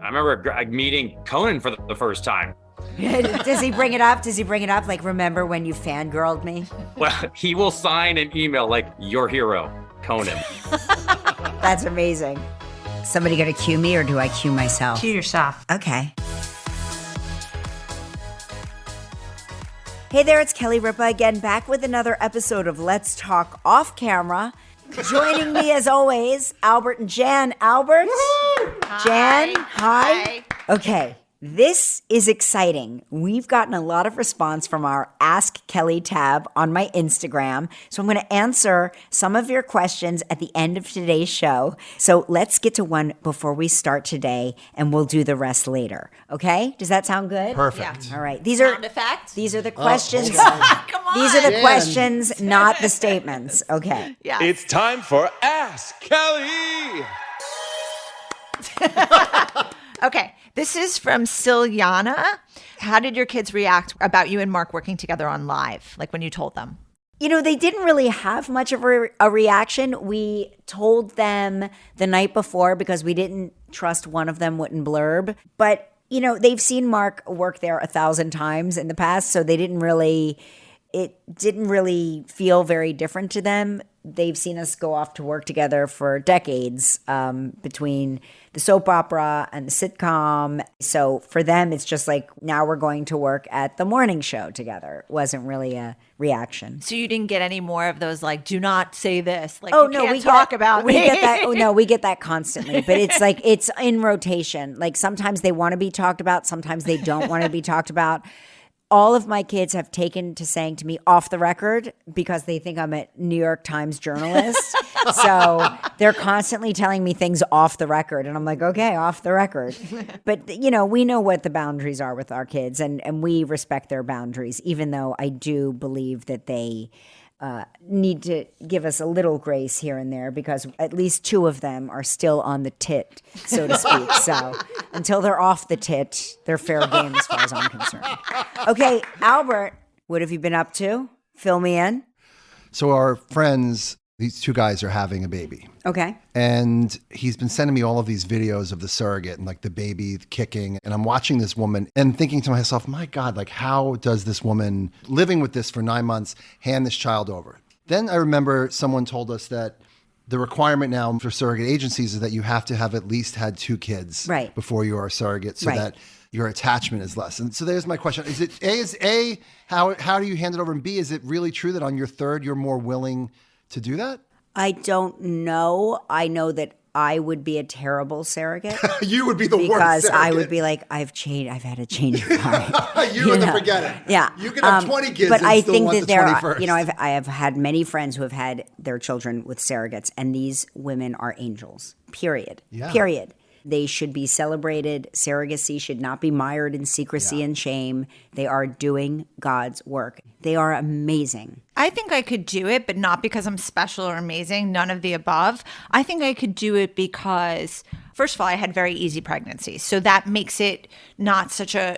I remember meeting Conan for the first time. Does he bring it up? Like, remember when you fangirled me? Well, he will sign an email like, your hero, Conan. That's amazing. Somebody gonna cue me or do I cue myself? Cue yourself. Okay. Hey there, it's Kelly Ripa again, back with another episode of Let's Talk Off Camera. Joining me as always, Albert and Jan. Albert? Jan, hi. Okay, this is exciting. We've gotten a lot of response from our Ask Kelly tab on my Instagram. So I'm going to answer some of your questions at the end of today's show. So let's get to one before we start today, and we'll do the rest later. Okay? Does that sound good? Perfect. Yeah. All right. Sound effects? These are the questions. Come on. These are the questions, not the statements. Okay. Yeah. It's time for Ask Kelly. Okay. This is from Silyana. How did your kids react about you and Mark working together on Live, like when you told them? You know, they didn't really have much of a reaction. We told them the night before because we didn't trust one of them wouldn't blurb. But, you know, they've seen Mark work there 1,000 times in the past, so it didn't really feel very different to them. They've seen us go off to work together for decades, between the soap opera and the sitcom. So for them, it's just like, now we're going to work at the morning show together. It wasn't really a reaction. So you didn't get any more of those, like, do not say this. Like, Oh you no, can't we talk get, about we me. get that. Oh no, we get that constantly. But it's like it's in rotation. Like sometimes they want to be talked about, sometimes they don't want to be talked about. All of my kids have taken to saying to me off the record because they think I'm a New York Times journalist. So they're constantly telling me things off the record. And I'm like, okay, off the record. But, you know, we know what the boundaries are with our kids and we respect their boundaries, even though I do believe that they need to give us a little grace here and there because at least two of them are still on the tit, so to speak. So until they're off the tit, they're fair game as far as I'm concerned. Okay, Albert, what have you been up to? Fill me in. So our friends, these two guys are having a baby. Okay. And he's been sending me all of these videos of the surrogate and like the baby kicking. And I'm watching this woman and thinking to myself, my God, like how does this woman living with this for 9 months hand this child over? Then I remember someone told us that the requirement now for surrogate agencies is that you have to have at least had 2 kids before you are a surrogate so that your attachment is less. And so there's my question. Is it how do you hand it over? And B, is it really true that on your third, you're more willing to do that? I don't know. I know that I would be a terrible surrogate. You would be the worst because surrogate. I would be like, I've had a change of heart. You would forget it. Yeah. You can have 20 kids but and I still think want that the 21st. You know, I have had many friends who have had their children with surrogates, and these women are angels, period. Yeah. Period. They should be celebrated. Surrogacy should not be mired in secrecy and shame. They are doing God's work. They are amazing. I think I could do it, but not because I'm special or amazing, none of the above. I think I could do it because, first of all, I had very easy pregnancies. So that makes it not such a,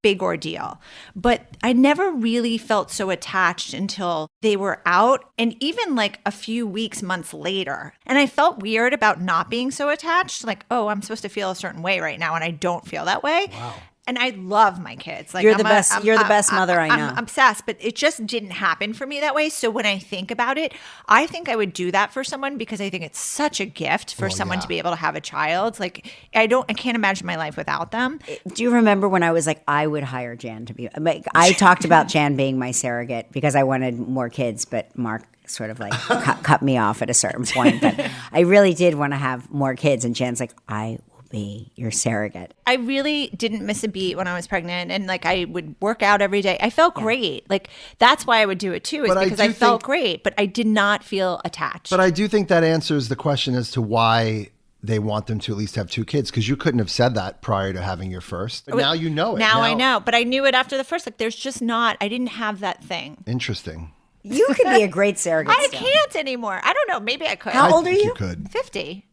big ordeal. But I never really felt so attached until they were out and even like a few weeks, months later. And I felt weird about not being so attached. Like, oh, I'm supposed to feel a certain way right now and I don't feel that way. Wow. And I love my kids. Like You're the best. You're the best mother I know. I'm obsessed, but it just didn't happen for me that way. So when I think about it, I think I would do that for someone because I think it's such a gift for someone to be able to have a child. Like I can't imagine my life without them. Do you remember when I was like, I would hire Jan to be? I talked about Jan being my surrogate because I wanted more kids, but Mark sort of like cut me off at a certain point. But I really did want to have more kids, and Jan's like, I be your surrogate. I really didn't miss a beat when I was pregnant, and like I would work out every day. I felt great. Like that's why I would do it too, is because I felt great, but I did not feel attached. But I do think that answers the question as to why they want them to at least have 2 kids, because you couldn't have said that prior to having your first. But now you know it. Now I know, but I knew it after the first. Like there's just not, I didn't have that thing. Interesting. You could be a great surrogate. I can't anymore. I don't know. Maybe I could. How old are you? You could. 50.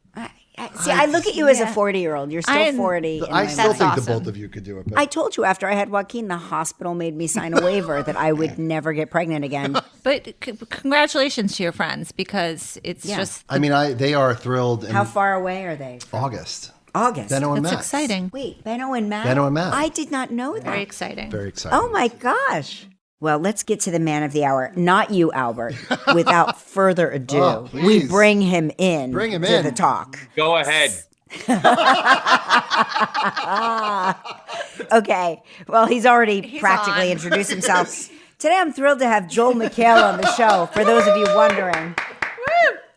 See, I look at you as a 40-year-old. You're still 40. I still think awesome. the both of you could do it. But I told you after I had Joaquin, the hospital made me sign a waiver that I would never get pregnant again. But congratulations to your friends, because it's just. I mean, they are thrilled. How far away are they? August. August. Benno and That's Matt. exciting. Wait, Benno and Matt? Benno and Matt. I did not know that. Very exciting. Very exciting. Oh my gosh. Well, let's get to the man of the hour. Not you, Albert. Without further ado, Oh, we please. bring him in Bring him to in. the talk. Go ahead. Okay. Well, he's already practically on. introduced himself. Today, I'm thrilled to have Joel McHale on the show, for those of you wondering.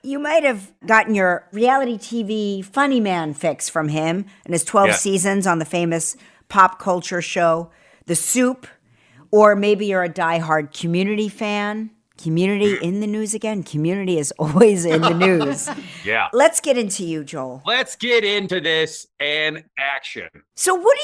You might have gotten your reality TV funny man fix from him and his 12 Yeah. seasons on the famous pop culture show, The Soup. Or maybe you're a diehard Community fan. Community in the news again. Community is always in the news. Yeah. Let's get into you, Joel. Let's get into this and action. So what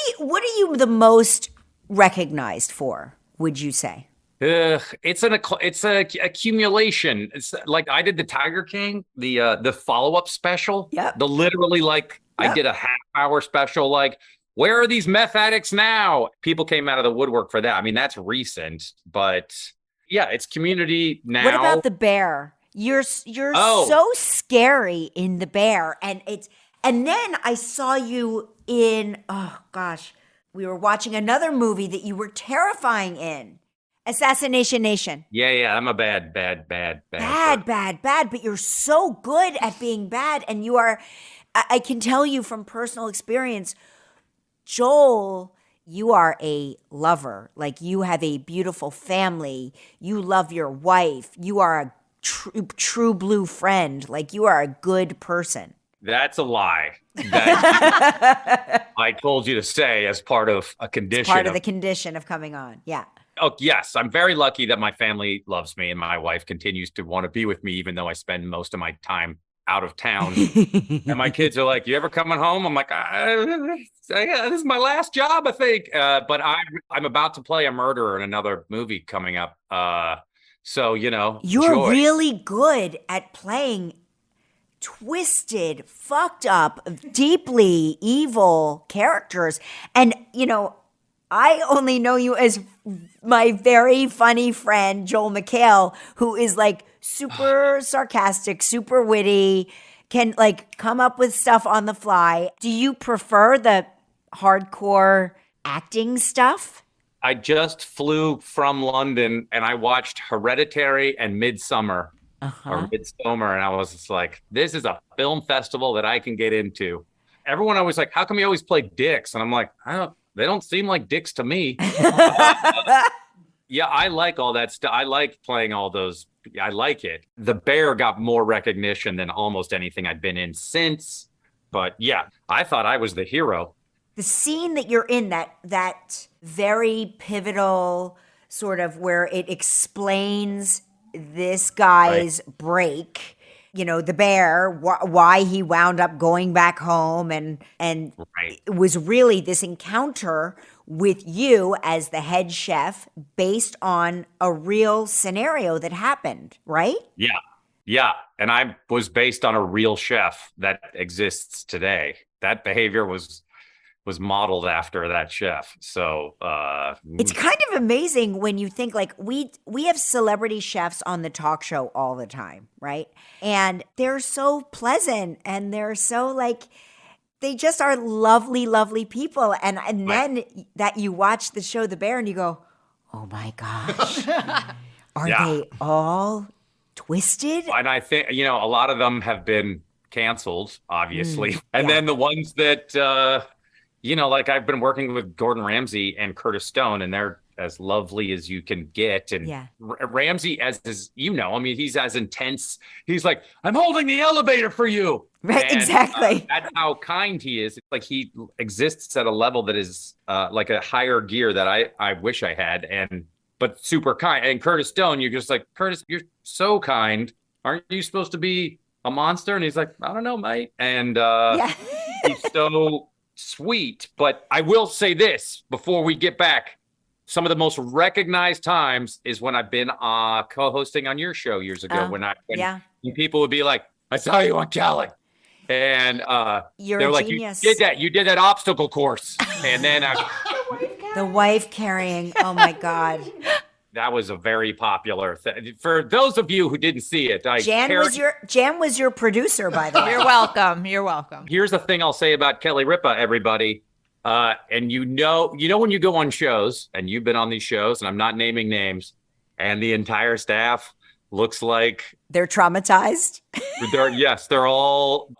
are you the most recognized for, would you say? It's a accumulation. It's like I did the Tiger King, the follow-up special. Yep. The literally like I Yep. did a half-hour special like, where are these meth addicts now? People came out of the woodwork for that. I mean, that's recent, but yeah, it's Community now. What about the bear? You're Oh. so scary in the bear, and then I saw you in, oh gosh, we were watching another movie that you were terrifying in, Assassination Nation. Yeah, I'm a bad. Bad, but you're so good at being bad, and you are. I can tell you from personal experience, Joel, you are a lover. Like, you have a beautiful family. You love your wife. You are a true blue friend. Like, you are a good person. That's a lie. That I told you to say as part of a condition. Part of the condition of coming on. Yeah. Oh, yes. I'm very lucky that my family loves me and my wife continues to want to be with me, even though I spend most of my time out of town. And my kids are like, you ever coming home? I'm like, yeah, this is my last job, I think. But I'm about to play a murderer in another movie coming up. So, You're joy. really good at playing twisted, fucked up, deeply evil characters. And, I only know you as my very funny friend, Joel McHale, who is like super sarcastic, super witty, can like come up with stuff on the fly. Do you prefer the hardcore acting stuff? I just flew from London and I watched Hereditary and Midsummer or Midsummer. And I was just like, this is a film festival that I can get into. Everyone always like, how come you always play dicks? And I'm like, they don't seem like dicks to me. Yeah, I like all that stuff. I like playing all those. I like it. The Bear got more recognition than almost anything I'd been in since. But yeah, I thought I was the hero. The scene that you're in, that very pivotal sort of where it explains this guy's break, the bear, why he wound up going back home, and Right. it was really this encounter with you as the head chef based on a real scenario that happened, right? Yeah. And I was based on a real chef that exists today. That behavior was modeled after that chef. So It's kind of amazing when you think like we have celebrity chefs on the talk show all the time, right? And they're so pleasant and they're so like they just are lovely, lovely people. And then that you watch the show The Bear and you go, oh my gosh, are they all twisted? and I think, a lot of them have been canceled, obviously. And then the ones that, like I've been working with Gordon Ramsay and Curtis Stone, and they're as lovely as you can get. And Ramsay, as is, he's as intense. He's like, I'm holding the elevator for you. Right, And, exactly. That's how kind he is. It's like he exists at a level that is like a higher gear that I wish I had, but super kind. And Curtis Stone, you're just like, Curtis, you're so kind. Aren't you supposed to be a monster? And he's like, I don't know, mate. And he's so sweet. But I will say this before we get back. Some of the most recognized times is when I've been co-hosting on your show years ago. When people would be like, I saw you on Kelly. And You're they were a like, genius. you did that obstacle course. And then The wife carrying, oh my God. that was a very popular thing. For those of you who didn't see it, Jan was your producer, by the way. You're welcome. You're welcome. Here's the thing I'll say about Kelly Ripa, everybody. And you know when you go on shows, and you've been on these shows, and I'm not naming names, and the entire staff looks like they're traumatized. They're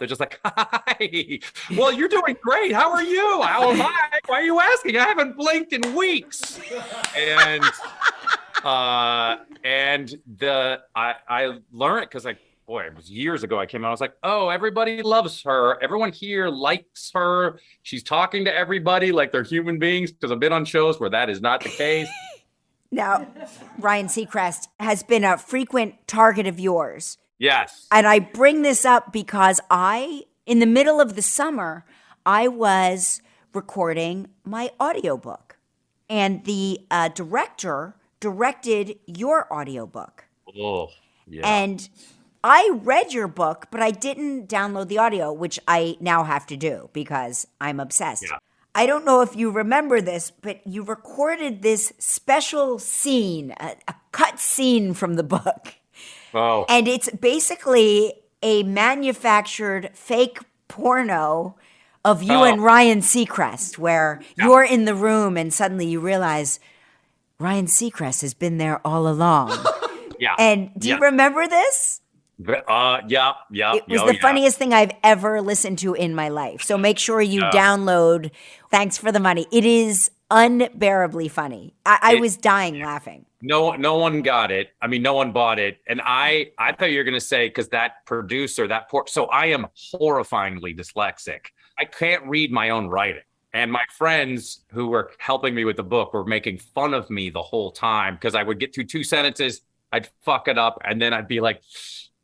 just like, hi. Well, you're doing great. How are you? How am I? Why are you asking? I haven't blinked in weeks. And I learned because it was years ago I came out. I was like, oh, everybody loves her. Everyone here likes her. She's talking to everybody like they're human beings, because I've been on shows where that is not the case. Now, Ryan Seacrest has been a frequent target of yours. Yes. And I bring this up because in the middle of the summer, I was recording my audiobook. And the director directed your audiobook. Oh, yeah. And I read your book, but I didn't download the audio, which I now have to do because I'm obsessed. Yeah. I don't know if you remember this, but you recorded this special scene, a cut scene from the book. Oh. And it's basically a manufactured fake porno of you and Ryan Seacrest, where you're in the room and suddenly you realize Ryan Seacrest has been there all along. Yeah. And do you remember this? Yeah. It was the funniest thing I've ever listened to in my life. So make sure you download Thanks for the Money. It is unbearably funny. I was dying laughing. No one got it. I mean, no one bought it. And I thought you were going to say, because that producer, so I am horrifyingly dyslexic. I can't read my own writing. And my friends who were helping me with the book were making fun of me the whole time, because I would get through 2 sentences, I'd fuck it up, and then I'd be like,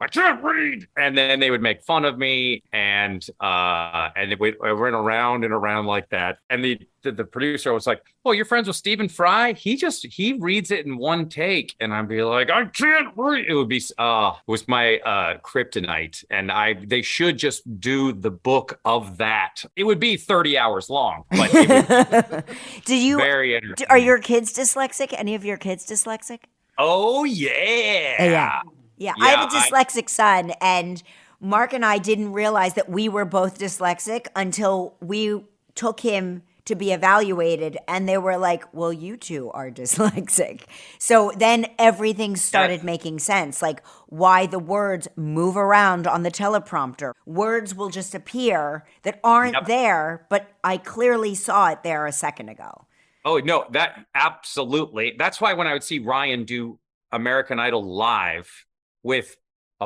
I can't read. And then they would make fun of me, and I went around and around like that. And the producer was like, "Oh, you're friends with Stephen Fry? He reads it in one take." And I'd be like, "I can't read." It would be was my kryptonite. And they should just do the book of that. It would be 30 hours long, but it would be very entertaining. Are your kids dyslexic? Any of your kids dyslexic? Oh yeah. Yeah, I have a dyslexic son, and Mark and I didn't realize that we were both dyslexic until we took him to be evaluated, and they were like, well, you two are dyslexic. So then everything started making sense, like why the words move around on the teleprompter. Words will just appear that aren't there, but I clearly saw it there a second ago. Oh, no, that absolutely. That's why when I would see Ryan do American Idol live with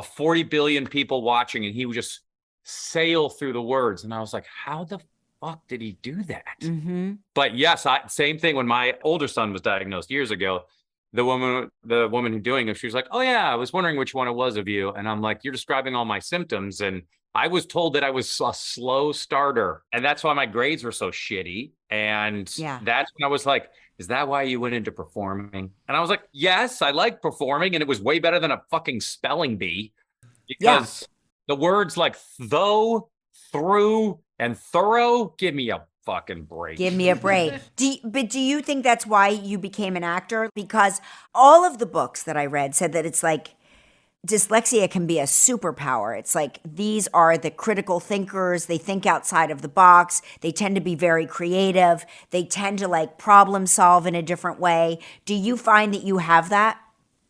40 billion people watching, and he would just sail through the words. And I was like, how the fuck did he do that? Mm-hmm. But yes, same thing when my older son was diagnosed years ago. The woman who's doing it, she was like, oh yeah, I was wondering which one it was of you. And I'm like, you're describing all my symptoms. And I was told that I was a slow starter. And that's why my grades were so shitty. And that's when I was like, is that why you went into performing? And I was like, yes, I like performing. And it was way better than a fucking spelling bee, because the words like though, through, and thorough, give me a fucking break. Give me a break. But do you think that's why you became an actor? Because all of the books that I read said that it's like dyslexia can be a superpower. It's like these are the critical thinkers. They think outside of the box. They tend to be very creative. They tend to like problem solve in a different way. Do you find that you have that?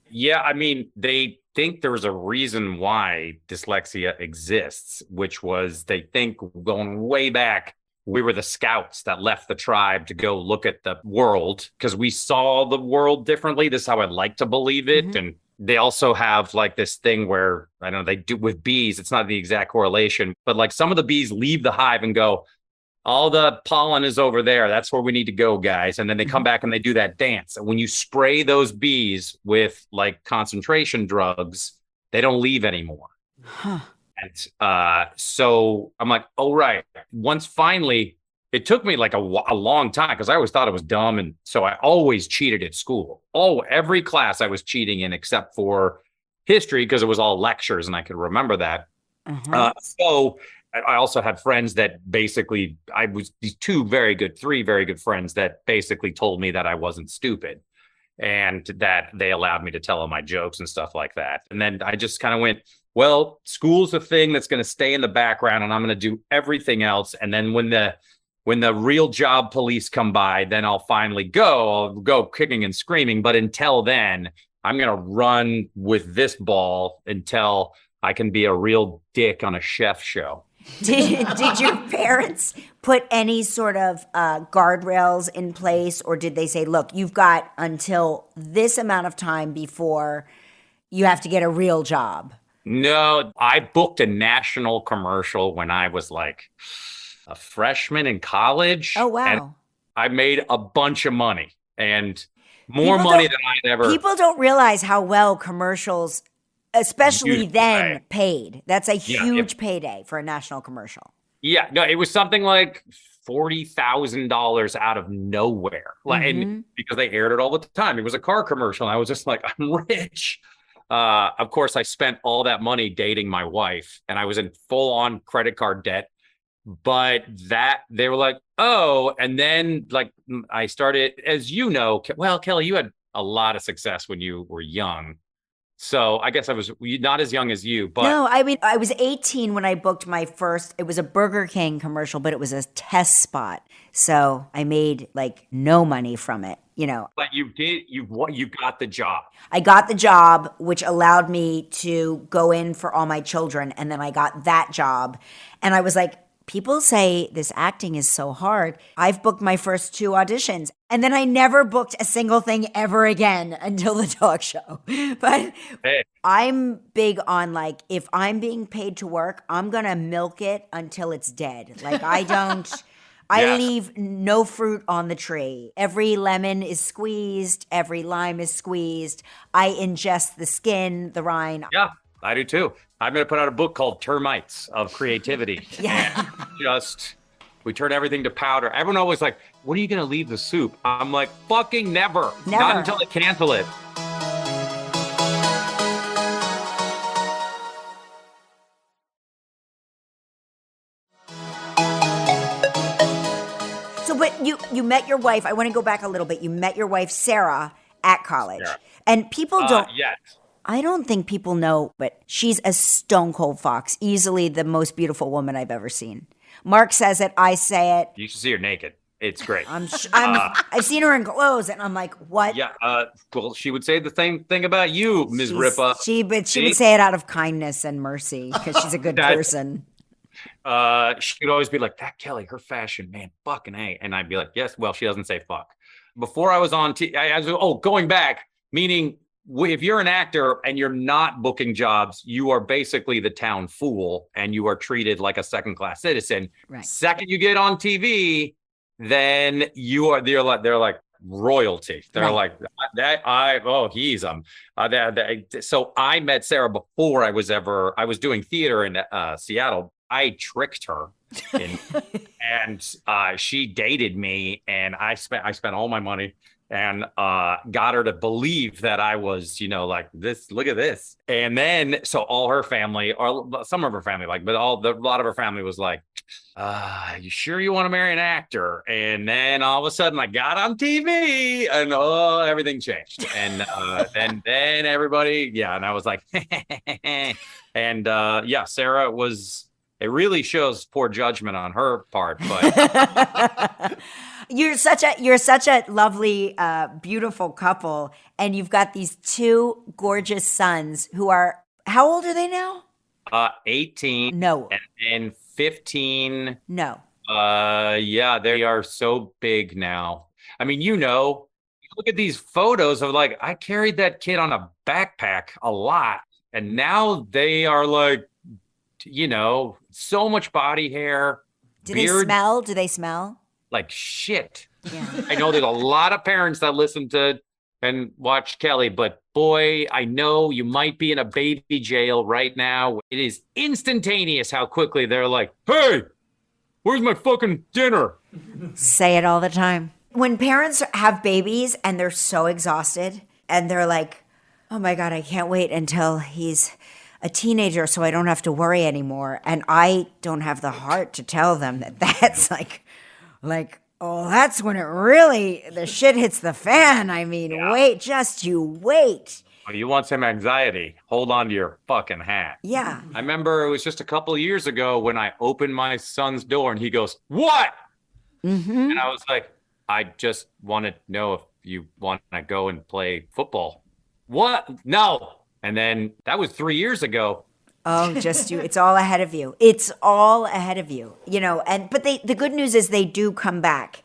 Yeah, I mean, they think there's a reason why dyslexia exists, which was they think going way back, we were the scouts that left the tribe to go look at the world because we saw the world differently. This is how I'd like to believe it. Mm-hmm. And they also have like this thing where, I don't know, they do with bees, it's not the exact correlation, but like some of the bees leave the hive and go, all the pollen is over there. That's where we need to go, guys. And then they come back and they do that dance. And when you spray those bees with like concentration drugs, they don't leave anymore. Huh. And so I'm like, oh, right. Once finally, it took me like a long time because I always thought it was dumb. And so I always cheated at school. Every class I was cheating in except for history because it was all lectures and I could remember that. So I also had friends that basically, these three very good friends that basically told me that I wasn't stupid. and that they allowed me to tell them my jokes and stuff like that. And then I just kind of went, well, school's a thing that's going to stay in the background and I'm going to do everything else. And then when the real job police come by, then I'll finally go. I'll go kicking and screaming. But until then, I'm going to run with this ball until I can be a real dick on a chef show. Did your parents put any sort of guardrails in place, or did they say, look, you've got until this amount of time before you have to get a real job? No, I booked a national commercial when I was like a freshman in college. Oh, wow. And I made a bunch of money, and more money than I'd ever. People don't realize how well commercials, especially then, paid. That's a huge payday for a national commercial. Yeah, no, it was something like $40,000 out of nowhere. Like, and because they aired it all the time. It was a car commercial. And I was just like, I'm rich. Of course, I spent all that money dating my wife, and I was in full on credit card debt. But that they were like, oh, and then like I started, as you know, well, Kelly, you had a lot of success when you were young. So I guess I was not as young as you, but no, I mean, I was 18 when I booked my first, it was a Burger King commercial, but it was a test spot. So I made like no money from it, you know. But you got the job. I got the job, which allowed me to go in for all my children. And then I got that job. And I was like, people say this acting is so hard. I've booked my first 2 auditions, and then I never booked a single thing ever again until the talk show. But I'm big on like, if I'm being paid to work, I'm going to milk it until it's dead. Like I leave no fruit on the tree. Every lemon is squeezed. Every lime is squeezed. I ingest the skin, the rind. Yeah. I do too. I'm going to put out a book called Termites of Creativity. Yeah. And we turn everything to powder. Everyone always like, when are you going to leave the soup? I'm like, fucking never. Not until I cancel it. So, but you met your wife. I want to go back a little bit. You met your wife, Sarah, at college. Sarah. And people don't. Yes. I don't think people know, but she's a stone cold fox, easily the most beautiful woman I've ever seen. Mark says it, I say it. You should see her naked. It's great. I've seen her in clothes, and I'm like, what? Yeah. Well, she would say the same thing about you, Ms. Ripa. She would say it out of kindness and mercy because she's a good person. She'd always be like, that Kelly, her fashion, man, fucking A. And I'd be like, yes. Well, she doesn't say fuck. Before I was on going back, meaning if you're an actor and you're not booking jobs, you are basically the town fool and you are treated like a second-class citizen. Right. Second you get on TV, then they're like royalty. They're like so I met Sarah before I was doing theater in Seattle. I tricked her and she dated me, and I spent all my money and got her to believe that I was, like this, look at this. And then, so all her family, or some of her family, but a lot of her family was like, you sure you want to marry an actor? And then all of a sudden I got on TV and everything changed. And then everybody, and I was like, and Sarah it really shows poor judgment on her part, but You're such a lovely, beautiful couple, and you've got these 2 gorgeous sons who are, how old are they now? 18. No. And 15. No. They are so big now. I mean, look at these photos of like, I carried that kid on a backpack a lot, and now they are like, so much body hair. Do beard. they smell? Do they smell? Like shit. Yeah. I know there's a lot of parents that listen to and watch Kelly, but boy, I know you might be in a baby jail right now. It is instantaneous how quickly they're like, hey, where's my fucking dinner? Say it all the time. When parents have babies and they're so exhausted and they're like, oh my God, I can't wait until he's a teenager so I don't have to worry anymore. And I don't have the heart to tell them that that's like Oh, that's when the shit hits the fan. I mean, wait, just you wait. Oh, you want some anxiety? Hold on to your fucking hat. Yeah. I remember it was just a couple of years ago when I opened my son's door and he goes, "What?" Mm-hmm. And I was like, "I just want to know if you want to go and play football." "What? No." And then that was 3 years ago. Oh, just you. It's all ahead of you. It's all ahead of you. But the good news is they do come back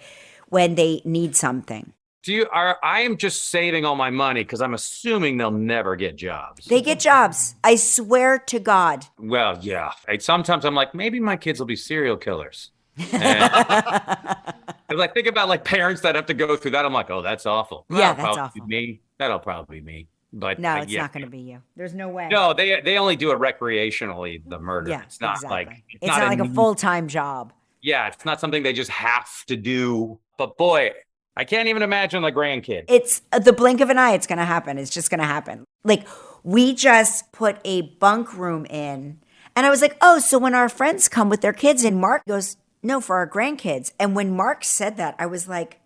when they need something. I am just saving all my money because I'm assuming they'll never get jobs. They get jobs. I swear to God. Well, yeah. Sometimes I'm like, maybe my kids will be serial killers. Because I think about like parents that have to go through that. I'm like, oh, that's awful. Yeah, That'll that's probably awful. be me. That'll probably be me. But No, it's not going to be you. There's no way. No, they only do it recreationally, the murder. Yeah, it's not exactly. like It's not like a full-time job. Yeah, it's not something they just have to do. But boy, I can't even imagine the grandkid. It's the blink of an eye. It's going to happen. It's just going to happen. Like, we just put a bunk room in, and I was like, oh, so when our friends come with their kids, and Mark goes, no, for our grandkids. And when Mark said that, I was like,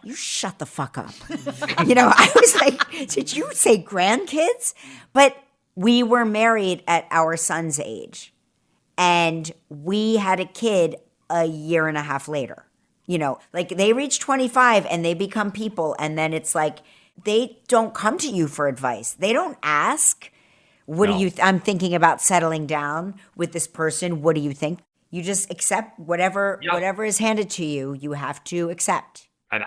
you shut the fuck up. I was like, did you say grandkids? But we were married at our son's age, and we had a kid a year and a half later. Like they reach 25 and they become people, and then it's like they don't come to you for advice. They don't ask, what do you I'm thinking about settling down with this person. What do you think? You just accept whatever is handed to you, you have to accept. And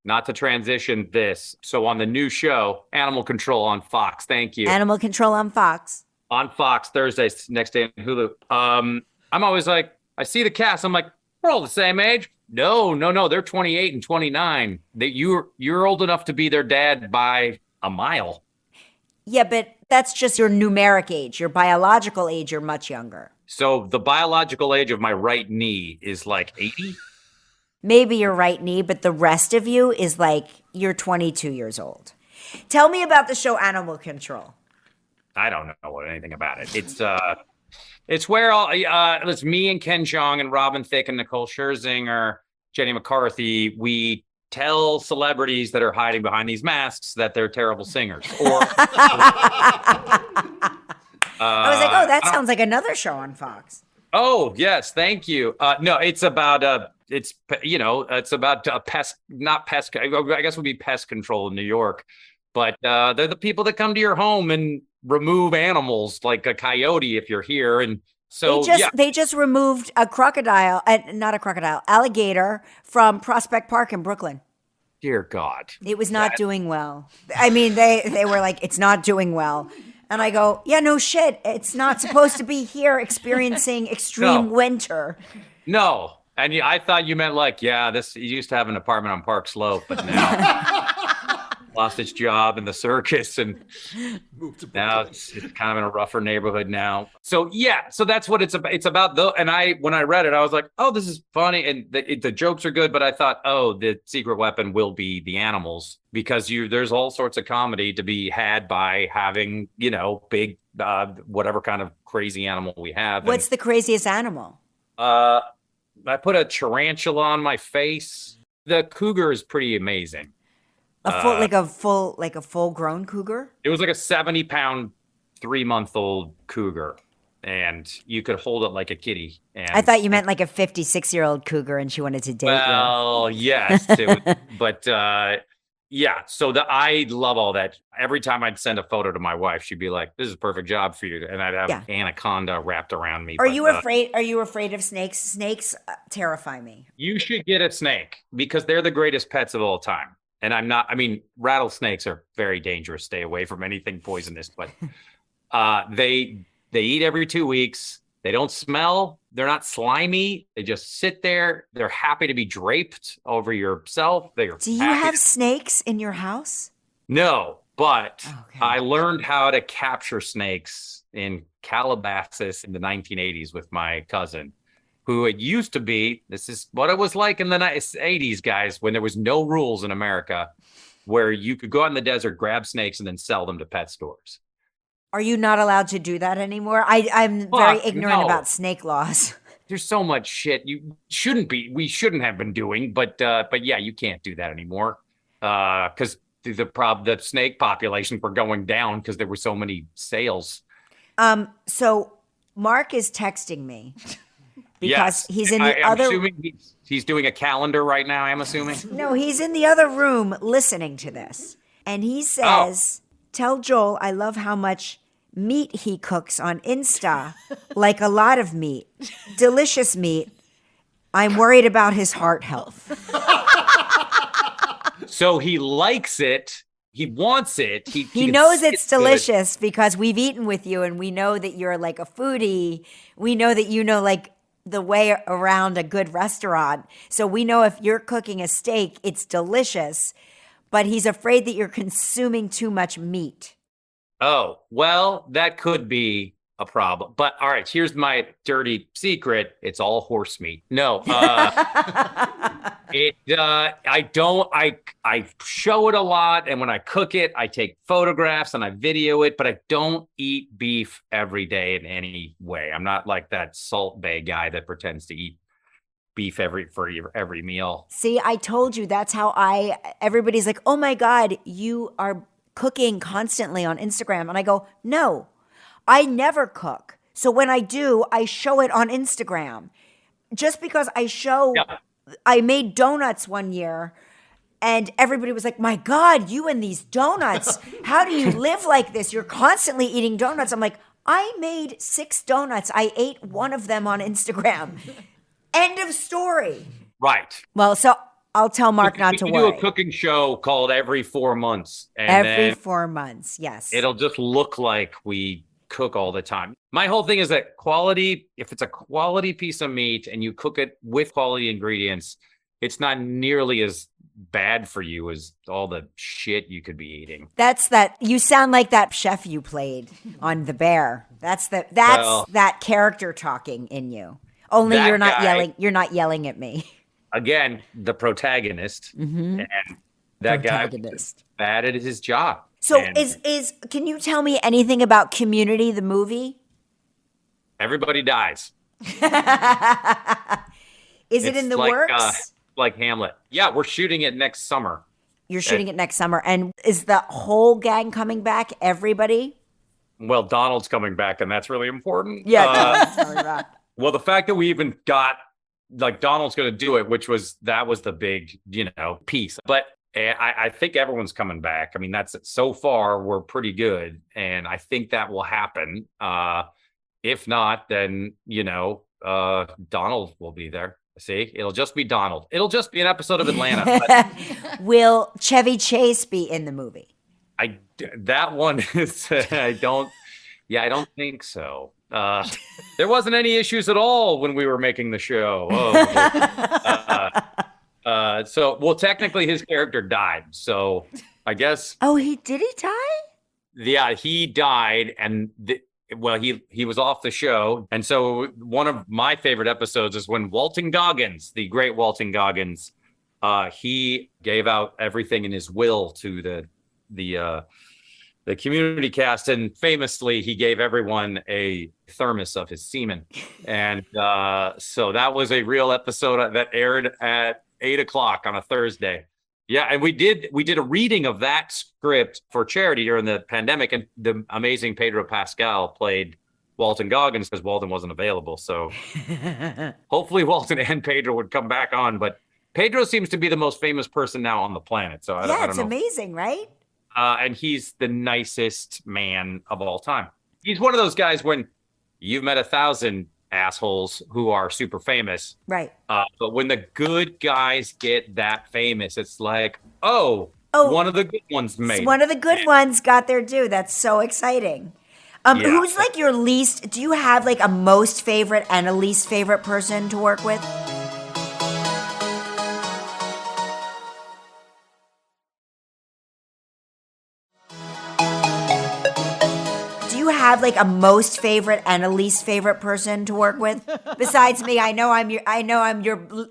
not to transition this. So on the new show, Animal Control on Fox. Thank you. Animal Control on Fox. On Fox Thursday, next day on Hulu. I'm always like, I see the cast. I'm like, we're all the same age. No. They're 28 and 29. You're old enough to be their dad by a mile. Yeah, but that's just your numeric age. Your biological age, you're much younger. So the biological age of my right knee is like 80. Maybe your right knee, but the rest of you is like you're 22 years old. Tell me about the show Animal Control. I don't know anything about it. It's where it's me and Ken Jeong and Robin Thicke and Nicole Scherzinger, Jenny McCarthy. We tell celebrities that are hiding behind these masks that they're terrible singers. Or I was like, oh, that sounds like another show on Fox. Oh, yes. Thank you. No, it's about it's about pest, not pest. I guess it would be pest control in New York, but they're the people that come to your home and remove animals like a coyote if you're here. And so they just removed a alligator from Prospect Park in Brooklyn. Dear God. It was not doing well. I mean, they were like, it's not doing well. And I go, yeah, no shit. It's not supposed to be here experiencing extreme winter. No. And I thought you meant like, you used to have an apartment on Park Slope, but now lost its job in the circus and now it's kind of in a rougher neighborhood now. So so that's what it's about. It's about and when I read it, I was like, oh, this is funny. And the jokes are good, but I thought, oh, the secret weapon will be the animals because there's all sorts of comedy to be had by having, big, whatever kind of crazy animal we have. What's the craziest animal? I put a tarantula on my face. The cougar is pretty amazing. A full grown cougar? It was like a 70-pound, 3-month-old cougar, and you could hold it like a kitty. And I thought you meant like a 56-year-old cougar, and she wanted to date you. Well, yes, but So I love all that. Every time I'd send a photo to my wife, she'd be like, "This is a perfect job for you," and I'd have anaconda wrapped around me. Are you afraid of snakes? Snakes terrify me. You should get a snake because they're the greatest pets of all time. And rattlesnakes are very dangerous. Stay away from anything poisonous, but they eat every 2 weeks. They don't smell. They're not slimy. They just sit there. They're happy to be draped over yourself. Do you have snakes in your house? No, but I learned how to capture snakes in Calabasas in the 1980s with my cousin. Who it used to be, this is what it was like in the 80s, guys, when there was no rules in America, where you could go out in the desert, grab snakes, and then sell them to pet stores. Are you not allowed to do that anymore? I'm very ignorant about snake laws. there's so much shit we shouldn't have been doing, but yeah, you can't do that anymore. Because the snake population were going down because there were so many sales. So Mark is texting me because Yes. he's in I'm the other. assuming he's doing a calendar right now. I'm assuming. No, he's in the other room listening to this, and he says, "Tell Joel I love how much meat he cooks on Insta, like a lot of meat, delicious meat. I'm worried about his heart health." So he likes it. He wants it. He knows it's delicious because we've eaten with you, and we know that you're like a foodie. We know that you know like the way around a good restaurant. So we know if you're cooking a steak, it's delicious, but he's afraid that you're consuming too much meat. Oh, well, that could be a problem. But all right, here's my dirty secret. It's all horse meat. No, I show it a lot. And when I cook it, I take photographs and I video it, but I don't eat beef every day in any way. I'm not like that Salt Bay guy that pretends to eat beef for every meal. See, I told you that's how everybody's like, oh my God, you are cooking constantly on Instagram. And I go, no, I never cook. So when I do, I show it on Instagram. Just because I made donuts one year and everybody was like, my God, you and these donuts, how do you live like this? You're constantly eating donuts. I'm like, I made 6 donuts. I ate one of them on Instagram. End of story. Right. Well, so I'll tell Mark not to worry. We do a cooking show called Every 4 Months. And every 4 months, yes. It'll just look like we cook all the time. My whole thing is that quality, if it's a quality piece of meat and you cook it with quality ingredients, it's not nearly as bad for you as all the shit you could be eating. You sound like that chef you played on The Bear. That's that character talking in you. Only you're not yelling at me. Again, the protagonist, and that guy was bad at his job. So can you tell me anything about Community, the movie? Everybody dies. Is it in the works? Like Hamlet. Yeah, we're shooting it next summer. You're shooting it next summer. And is the whole gang coming back? Everybody? Well, Donald's coming back, and that's really important. Yeah. Well, the fact that we even got, like, Donald's going to do it, that was the big, piece. But I think everyone's coming back. I mean, so far, we're pretty good. And I think that will happen. If not, then, Donald will be there. See, it'll just be Donald. It'll just be an episode of Atlanta. Will Chevy Chase be in the movie? That one is, I don't think so. There wasn't any issues at all when we were making the show. Technically his character died. So I guess. Oh, did he die? Yeah, he died. And he was off the show. And so one of my favorite episodes is when Walton Goggins, the great Walton Goggins, he gave out everything in his will to the Community cast, and famously he gave everyone a thermos of his semen. And so that was a real episode that aired at 8:00 on a Thursday. Yeah, and we did a reading of that script for charity during the pandemic, and the amazing Pedro Pascal played Walton Goggins because Walton wasn't available. So hopefully Walton and Pedro would come back on, but Pedro seems to be the most famous person now on the planet. So I don't know. It's amazing, right? And he's the nicest man of all time. He's one of those guys when you've met 1,000 assholes who are super famous. Right. But when the good guys get that famous, it's like, one of the good ones made. One of the good ones got their due. That's so exciting. Who's like your least, do you have like a most favorite and a least favorite person to work with? Have like a most favorite and a least favorite person to work with besides me? I know I'm your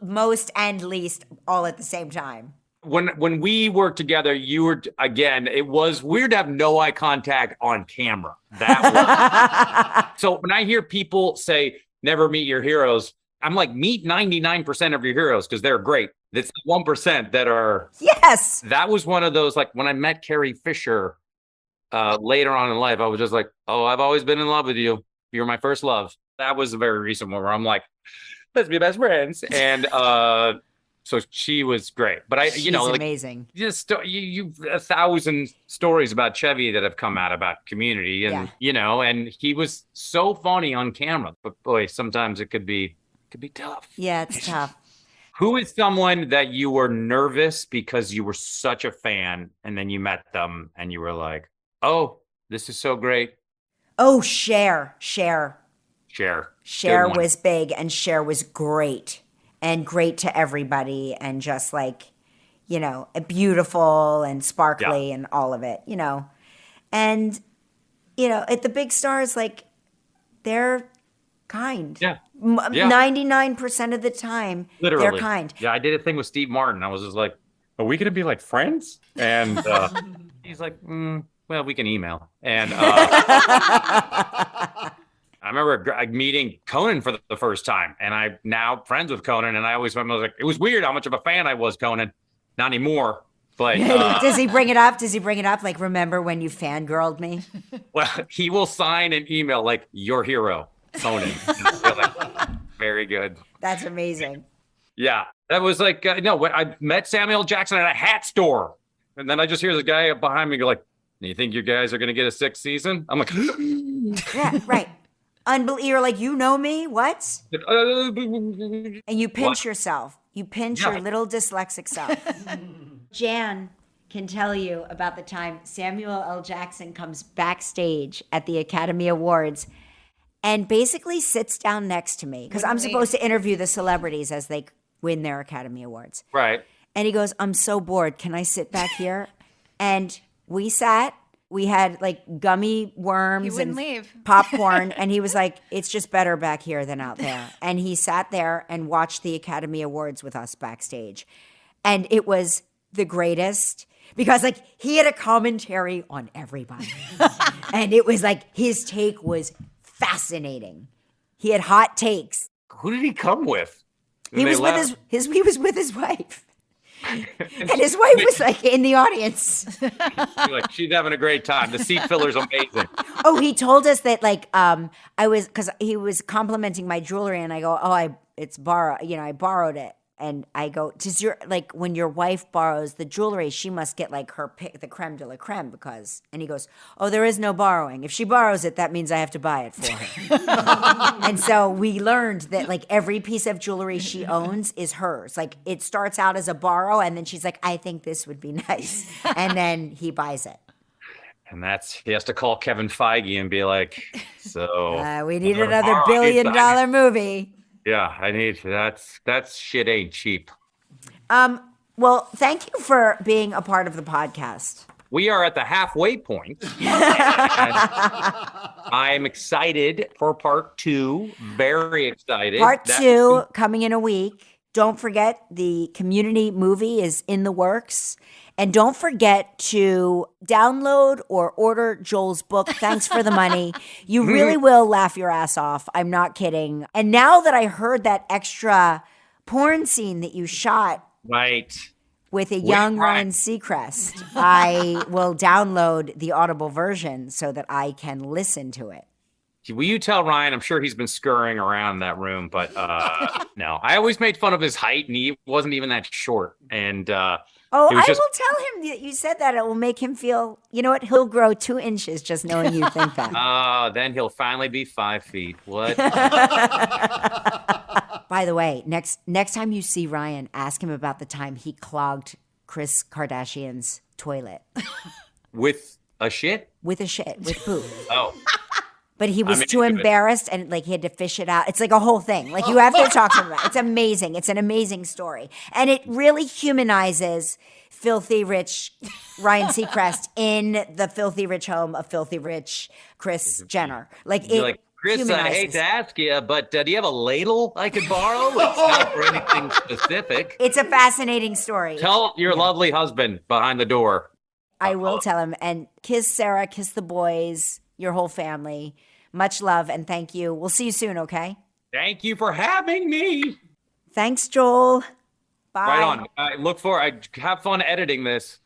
most and least all at the same time. When we worked together, you were, again, it was weird to have no eye contact on camera. So when I hear people say never meet your heroes, I'm like, meet 99% of your heroes because they're great. It's 1% that are. Yes. That was one of those, like when I met Carrie Fisher later on in life, I was just like, oh, I've always been in love with you. You're my first love. That was a very recent one where I'm like, let's be best friends. And so she was great. But She's like, amazing. just you 1,000 stories about Chevy that have come out about Community, and and he was so funny on camera. But boy, sometimes it could be tough. Yeah, it's tough. Who is someone that you were nervous because you were such a fan, and then you met them and you were like, oh, this is so great? Oh, Cher. Cher Good one. was big, and Cher was great, and great to everybody, and just like, beautiful and sparkly and all of it, And, at the big stars, like, they're kind. Yeah. 99% of the time, Literally. they're kind. Yeah, I did a thing with Steve Martin. I was just like, are we going to be like friends? And he's like, well, we can email. And I remember meeting Conan for the first time, and I'm now friends with Conan. And I was like, it was weird how much of a fan I was, Conan. Not anymore. But does he bring it up? Like, remember when you fangirled me? Well, he will sign an email like, your hero, Conan. Like, very good. That's amazing. Yeah, that was like, no, I met Samuel Jackson at a hat store. And then I just hear the guy behind me go like, do you think you guys are going to get a 6th season? I'm like, yeah, right. You're like, you know me? What? And you pinch yourself. You pinch your little dyslexic self. Jan can tell you about the time Samuel L. Jackson comes backstage at the Academy Awards and basically sits down next to me because I'm supposed to interview the celebrities as they win their Academy Awards. Right. And he goes, I'm so bored. Can I sit back here? And we sat. We had like gummy worms and popcorn. And he was like, it's just better back here than out there. And he sat there and watched the Academy Awards with us backstage. And it was the greatest because like he had a commentary on everybody. And it was like his take was fascinating. He had hot takes. Who did he come with? He was with his wife. And his wife was like in the audience. Like, she's having a great time. The seat filler's amazing. Oh, he told us that because he was complimenting my jewelry, and I go, it's borrowed. I borrowed it. And I go, when your wife borrows the jewelry, she must get like her pick, the creme de la creme and he goes, oh, there is no borrowing. If she borrows it, that means I have to buy it for her. And so we learned that like every piece of jewelry she owns is hers. Like it starts out as a borrow, and then she's like, I think this would be nice. And then he buys it. And he has to call Kevin Feige and be like, so we need another $1 billion movie. Yeah, I need that shit ain't cheap. Well, thank you for being a part of the podcast. We are at the halfway point. I'm excited for part 2. Very excited. Part 2 coming in a week. Don't forget the Community movie is in the works. And don't forget to download or order Joel's book. Thanks for the money. You really will laugh your ass off. I'm not kidding. And now that I heard that extra porn scene that you shot with a young Ryan Seacrest, I will download the Audible version so that I can listen to it. Will you tell Ryan? I'm sure he's been scurrying around that room, but no. I always made fun of his height, and he wasn't even that short. And I will tell him that you said that. It will make him feel, you know what? He'll grow 2 inches just knowing you think that. Then he'll finally be 5 feet. What? By the way, next time you see Ryan, ask him about the time he clogged Kris Kardashian's toilet. With a shit? With poop. Oh. But he was too embarrassed, and like he had to fish it out. It's like a whole thing. Like you have to talk to him about it. It's amazing. It's an amazing story. And it really humanizes filthy rich Ryan Seacrest in the filthy rich home of filthy rich Kris Jenner. Like Kris, I hate to ask you, but do you have a ladle I could borrow? It's not for anything specific. It's a fascinating story. Tell your lovely husband behind the door. I will tell him. And kiss Sarah, kiss the boys, your whole family. Much love and thank you. We'll see you soon, okay? Thank you for having me. Thanks, Joel. Bye. Right on. I have fun editing this.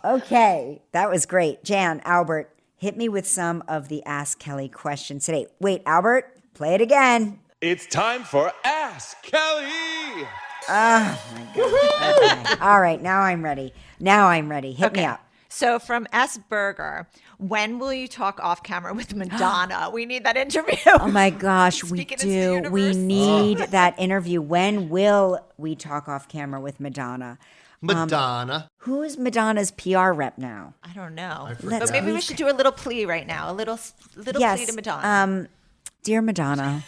Okay, that was great. Jan, Albert, hit me with some of the Ask Kelly questions today. Wait, Albert, play it again. It's time for Ask Kelly. Oh, my God. Okay. All right, now I'm ready. Hit me up. So from S. Berger, when will you talk off camera with Madonna? We need that interview. Oh my gosh, we Speaking into the do. We universe. need that interview. When will we talk off camera with Madonna? Madonna. Who's Madonna's PR rep now? I don't know. forgot. But maybe we should do a little plea right now. A little plea to Madonna. Dear Madonna,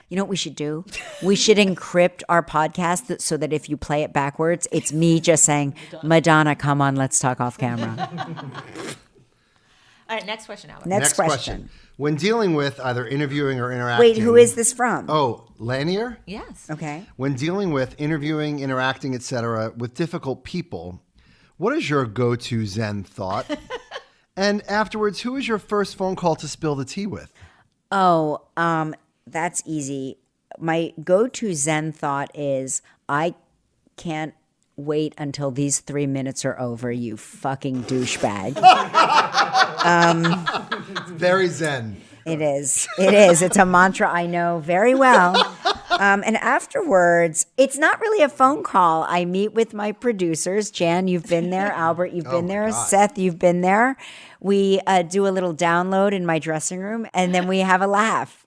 you know what we should do? We should encrypt our podcast so that if you play it backwards, it's me just saying, Madonna, come on, let's talk off camera. All right, next question, Albert. Next question. When dealing with either interviewing or interacting. Wait, who is this from? Oh, Lanier? Yes. Okay. When dealing with interviewing, interacting, etc., with difficult people, what is your go-to Zen thought? And afterwards, who is your first phone call to spill the tea with? Oh, that's easy. My go-to Zen thought is, I can't wait until these 3 minutes are over, you fucking douchebag. Very Zen. It is. It's a mantra I know very well. And afterwards, it's not really a phone call. I meet with my producers. Jan, you've been there. Albert, you've been there. God. Seth, you've been there. We do a little download in my dressing room, and then we have a laugh.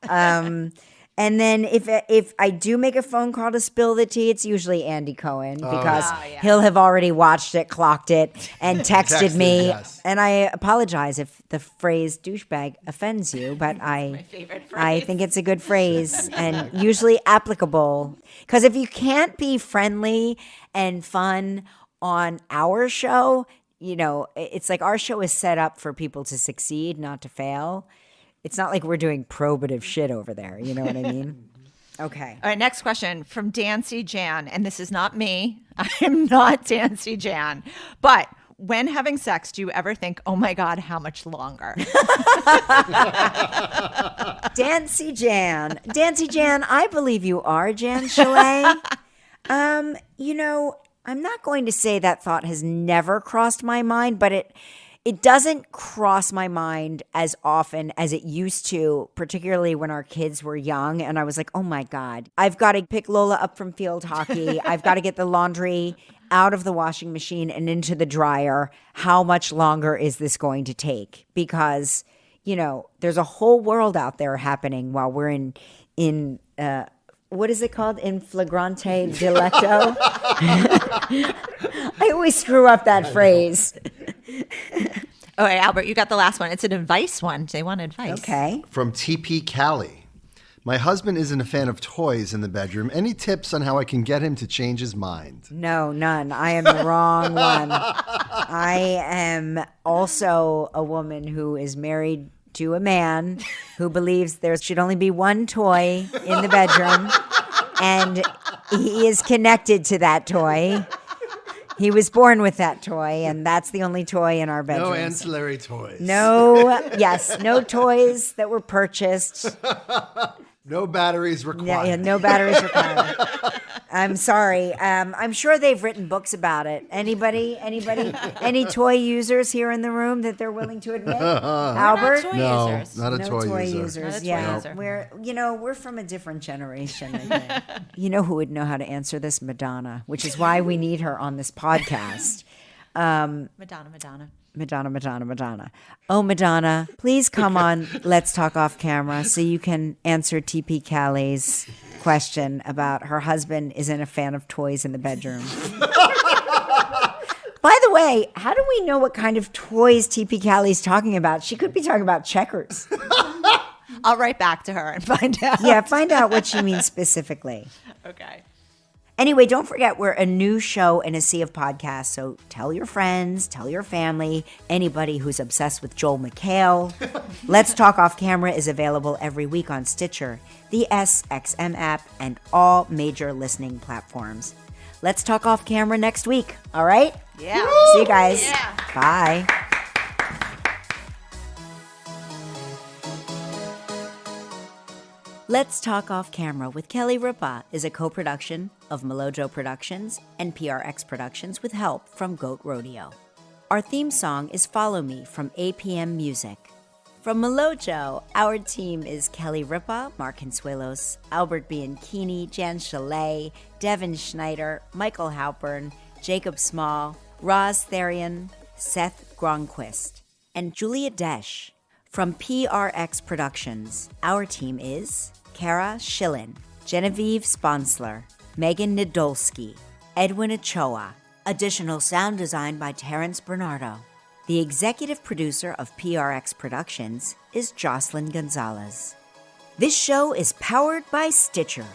And then if I do make a phone call to spill the tea, it's usually Andy Cohen because he'll have already watched it, clocked it, and texted me. Yes. And I apologize if the phrase douchebag offends you, but My favorite phrase. I think it's a good phrase and usually applicable. Because if you can't be friendly and fun on our show, you know, it's like our show is set up for people to succeed, not to fail. It's not like we're doing probative shit over there. You know what I mean? Okay. All right, next question from Dancy Jan. And this is not me. I am not Dancy Jan. But when having sex, do you ever think, oh my God, how much longer? Dancy Jan, I believe you are Jan Chalet. You know, I'm not going to say that thought has never crossed my mind, but it doesn't cross my mind as often as it used to, particularly when our kids were young. And I was like, oh my God, I've got to pick Lola up from field hockey. I've got to get the laundry out of the washing machine and into the dryer. How much longer is this going to take? Because, you know, there's a whole world out there happening while we're in what is it called? In flagrante delicto? I always screw up that phrase. All right, Albert, you got the last one. It's an advice one. They want advice. Okay. From TP Cali. My husband isn't a fan of toys in the bedroom. Any tips on how I can get him to change his mind? No, none. I am the wrong one. I am also a woman who is married to a man who believes there should only be one toy in the bedroom, and he is connected to that toy. He was born with that toy, and that's the only toy in our bedroom. No ancillary toys. No toys that were purchased. No batteries required. Yeah, no batteries required. I'm sorry. I'm sure they've written books about it. Anybody? Any toy users here in the room that they're willing to admit? Albert? No, users. not a No toy toy user. users. Not a toy Yeah, user. we're from a different generation. I think. You know who would know how to answer this? Madonna, which is why we need her on this podcast. Madonna. Madonna. Oh, Madonna, please come on Let's Talk Off Camera so you can answer TP Callie's question about her husband isn't a fan of toys in the bedroom. By the way, how do we know what kind of toys TP Callie's talking about? She could be talking about checkers. I'll write back to her and find out. Yeah, find out what she means specifically. Okay. Anyway, don't forget, we're a new show in a sea of podcasts, so tell your friends, tell your family, anybody who's obsessed with Joel McHale. Let's Talk Off Camera is available every week on Stitcher, the SXM app, and all major listening platforms. Let's Talk Off Camera next week, all right? Yeah. See you guys. Yeah. Bye. Let's Talk Off Camera with Kelly Ripa is a co-production of Melojo Productions and PRX Productions with help from Goat Rodeo. Our theme song is Follow Me from APM Music. From Melojo, our team is Kelly Ripa, Mark Consuelos, Albert Bianchini, Jan Chalet, Devin Schneider, Michael Halpern, Jacob Small, Roz Therian, Seth Gronquist, and Julia Desch. From PRX Productions, our team is Kara Schillen, Genevieve Sponsler, Megan Nadolski, Edwin Ochoa. Additional sound design by Terrence Bernardo. The executive producer of PRX Productions is Jocelyn Gonzalez. This show is powered by Stitcher.